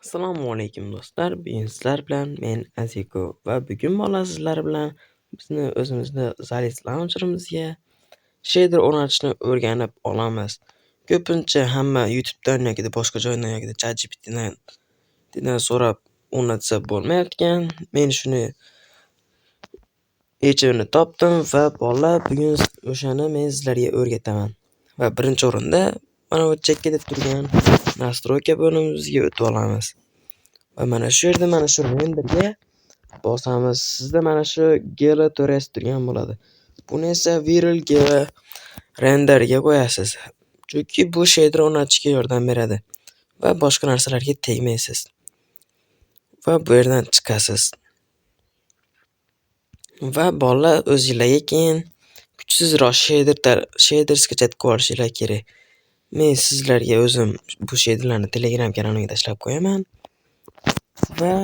Assalomu alaykum do'stlar. Bugun sizlar bilan men Aziko va bugun bola sizlar bilan o'zimizni Zalis Launcher'imizga shader o'rnatishni o'rganib olamiz. Ko'pincha hamma YouTube'dan yoki boshqa joydan yoki ChatGPT'dan so'rab o'rnatsa bo'lmayotgan. Men shuni yechimini topdim va bolalar bugun o'shani men sizlarga o'rgataman. Va birinchi o'rinda mana bu chekkada turgan nastroyka bo'limimizga o'tib olamiz. Va mana shu yerda mana shu renderga bosamiz. Sizda mana shu Gela Torres turgan bo'ladi. Buni esa Viral Gela renderga qo'yasiz. Chunki bu shader o'rnatishga yordam beradi va boshqa narsalarga tegmaysiz. Va bu yerdan chiqasiz. Va bolalar o'zingizlarga keyin kuchsizroq shader skachatga olishinglar kerak. Men sizlarga o'zim bu shaderlarni Telegram kanalimga tashlab qo'yaman. Va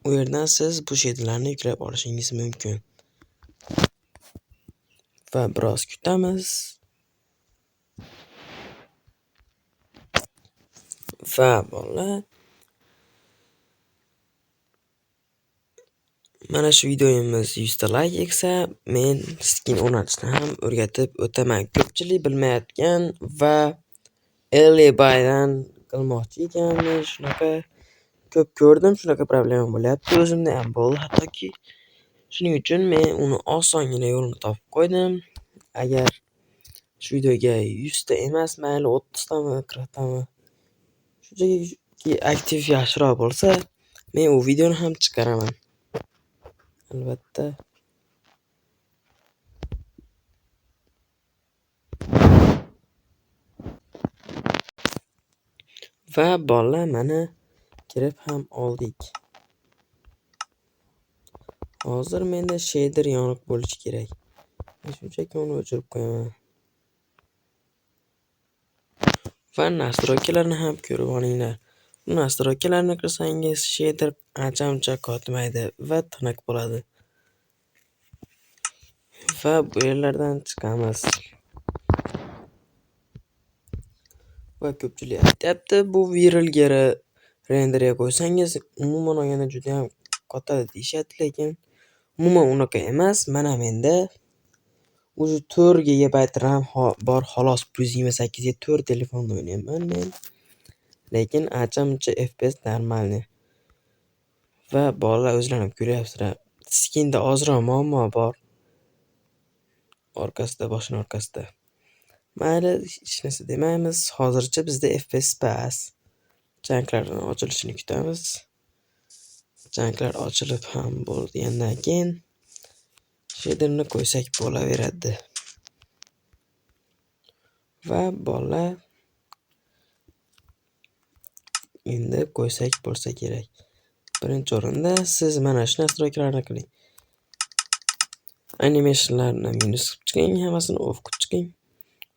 u yerdan siz bu shaderlarni yuklab olishingiz mumkin. Va biroz kutamiz. Va bolalar mana shu videomiz 100 ta like eksa, men skin o'rnatishni ham o'rgatib o'taman. Ko'pchilik bilmayotgan va Elibuydan qilmoqchi ekanman. Shunaqa ko'p ko'rdim, shunaqa problema bo'lyapti. O'zimda ham bo'ldi hattoki. Shuning uchun men uni osongina yo'lini topib qo'ydim. Agar shu videoga 100 ta emas, mayli 30 tami, 40 tami shunchaki aktiv yaxshiroq bo'lsa, men u videoni ham chiqaraman. Albatta. Va bolalar mana kirib ham oldik. Hozir menda shader yoniq bo'lishi kerak. Shunchaki uni o'chirib qo'yaman. Va nastroykalarni ham ko'rib olinglar. Bu nastroykalarni kirsangiz shader ancha-muncha qotmaydi va tiniq bo'ladi. Va bu yerlardan chiqamiz. Va ko'pchilik aytayapti, bu Viral Gela renderga qo'ysangiz umuman olganda juda ham qotadi deyshati, lekin umuman unaqa emas. Mana menda o'zi 4 GB RAM bor xolos. 128 ga 4 telefonda o'ynayman men. Lekin ancha-muncha FPS normalniy. Va bolalar o'zlarim ko'ryapsizlar. Skinda ozroq muammo bor. Boshning orqasida. Mayli, hech narsa demaymiz. Hozircha bizda FPS past. Janklarning ochilishini kutamiz. Janklar ochilib ham bo'lgandan keyin shaderni qo'ysak bo'laveradi. Va bolalar endi qo'ysak bo'lsa kerak. Birinchi o'rinda siz mana shu nastroykalarni qiling. Animationlarni minus qilib chiqing, hammasini off qilib chiqing.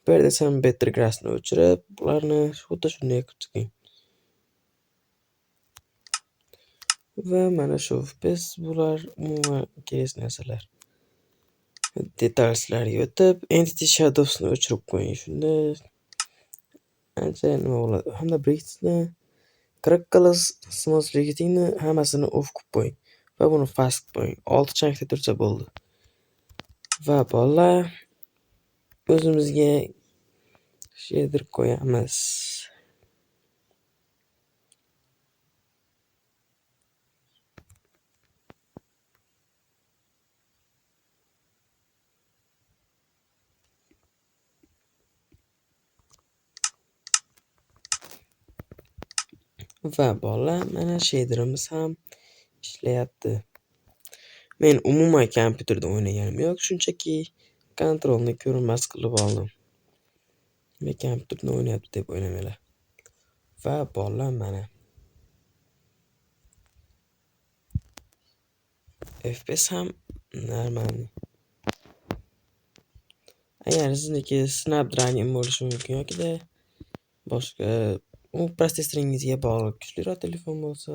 Bu yerda ham better grassni o'chirib, bularni xuddi shunday qilib chiqing. Va mana shu FPS bular umuman kerak narsalar. Detalslarga o'tib, Entity Shadows'ni o'chirib qo'ying. Shunda ancha nima bo'ladi. Hamda Brights'ni, Crackles, Smooth Lightingni hammasini off qilib qo'ying. Va buni fast qilib qo'ying. 6 chankda tursa bo'ldi. Va bolalar o'zimizga shader qo'yamiz. Va bolalar mana shaderimiz ham ishlayapti. Men umuman kompyuterda o'ynaganim yo'q, shunchaki kontrolni ko'rinmas qilib oldim. Men kompyuterda o'ynayapti deb o'ylamanglar. Va bolalar mana FPS ham normalniy. Agar sizniki Snapdragon bo'lishi mumkin yoki boshqa prosessoringizga bog'liq kuchliroq telefon bo'lsa,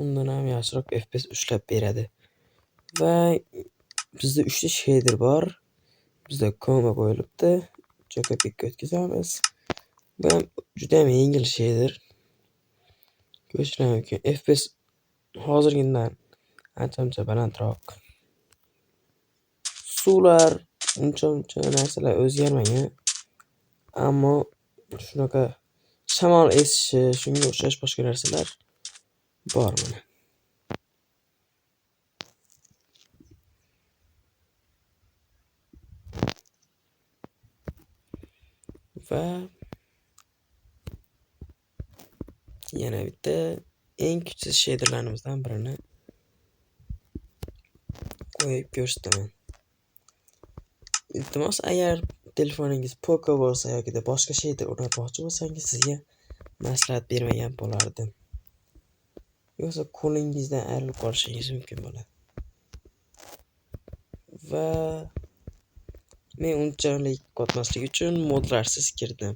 undan ham yaxshiroq FPS ushlab beradi. Va bizda 3 ta shader bor. Bizda koma qo'yilibdi. Chokapikka o'tkazamiz. Bu juda ham yengil shader. ko'rishingiz mumkin. FPS hozirgidan ancha balandroq. Suvlar uncha narsalar o'zgarmagan. Ammo shunaqa shamol esishi, shunga o'xshash boshqa narsalar bor mana. Va yana bitta eng kuchsiz shaderlarimizdan birini qo'yib ko'rsataman. Iltimos, agar telefoningiz Poco bo'lsa yoki boshqa shader o'rnatmoqchi bo'lsangiz, sizga maslahat bermagan bo'lardim. Yo'qsa qo'lingizdan ayrilib qolishingiz mumkin bo'ladi. Va men unchalik qotmaslik uchun modlarsiz kirdim.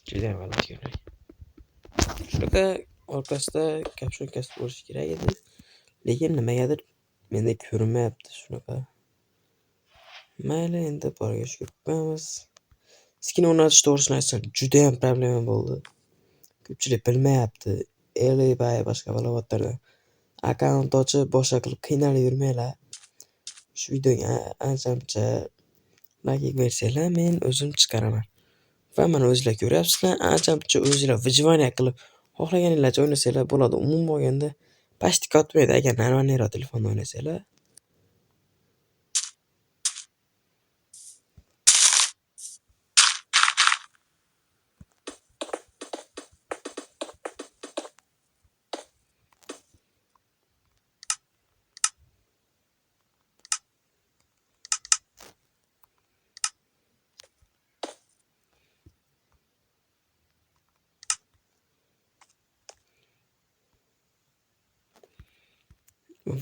Juda ham g'alati ko'rinadi. Shunaqa orqasida kapshon kasib bo'lishi kerak edi, lekin nimagadir menda ko'rinmayapti shunaqa. Mayli, endi boriga shukur qilamiz. Skin o'rnatish to'g'risini aytsam, juda ham problema bo'ldi. Ko'pchilik bilmayapti. Elibay boshqa balovatlardan akkaunt ochib boshqa qilib qiynalib yurmanglar. Shu videoga ancha-muncha like bersanglar, men o'zim chiqaraman. Va mana o'zinglar ko'ryapsizlar, ancha-muncha o'zinglar выживание qilib xohlaganinglarcha o'ynasanglar bo'ladi. Umuman olganda pashti qotmaydi agar normalniroq telefonda o'ynasanglar.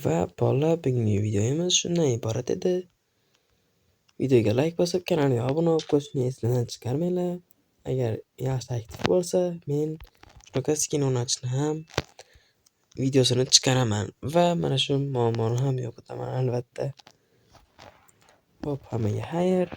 Va bolalar, bugungi videomiz shundan iborat edi. Videoga like bosib, kanalimga obuna bo'lib qo'yishni esdan chiqarmanglar. Agar yaxshi aktiv bo'lsa, men shunaqa skin o'rnatishni ham videosini chiqaraman va mana shu muammoni ham yo'qotaman albatta. Xo'p, hammaga xayr.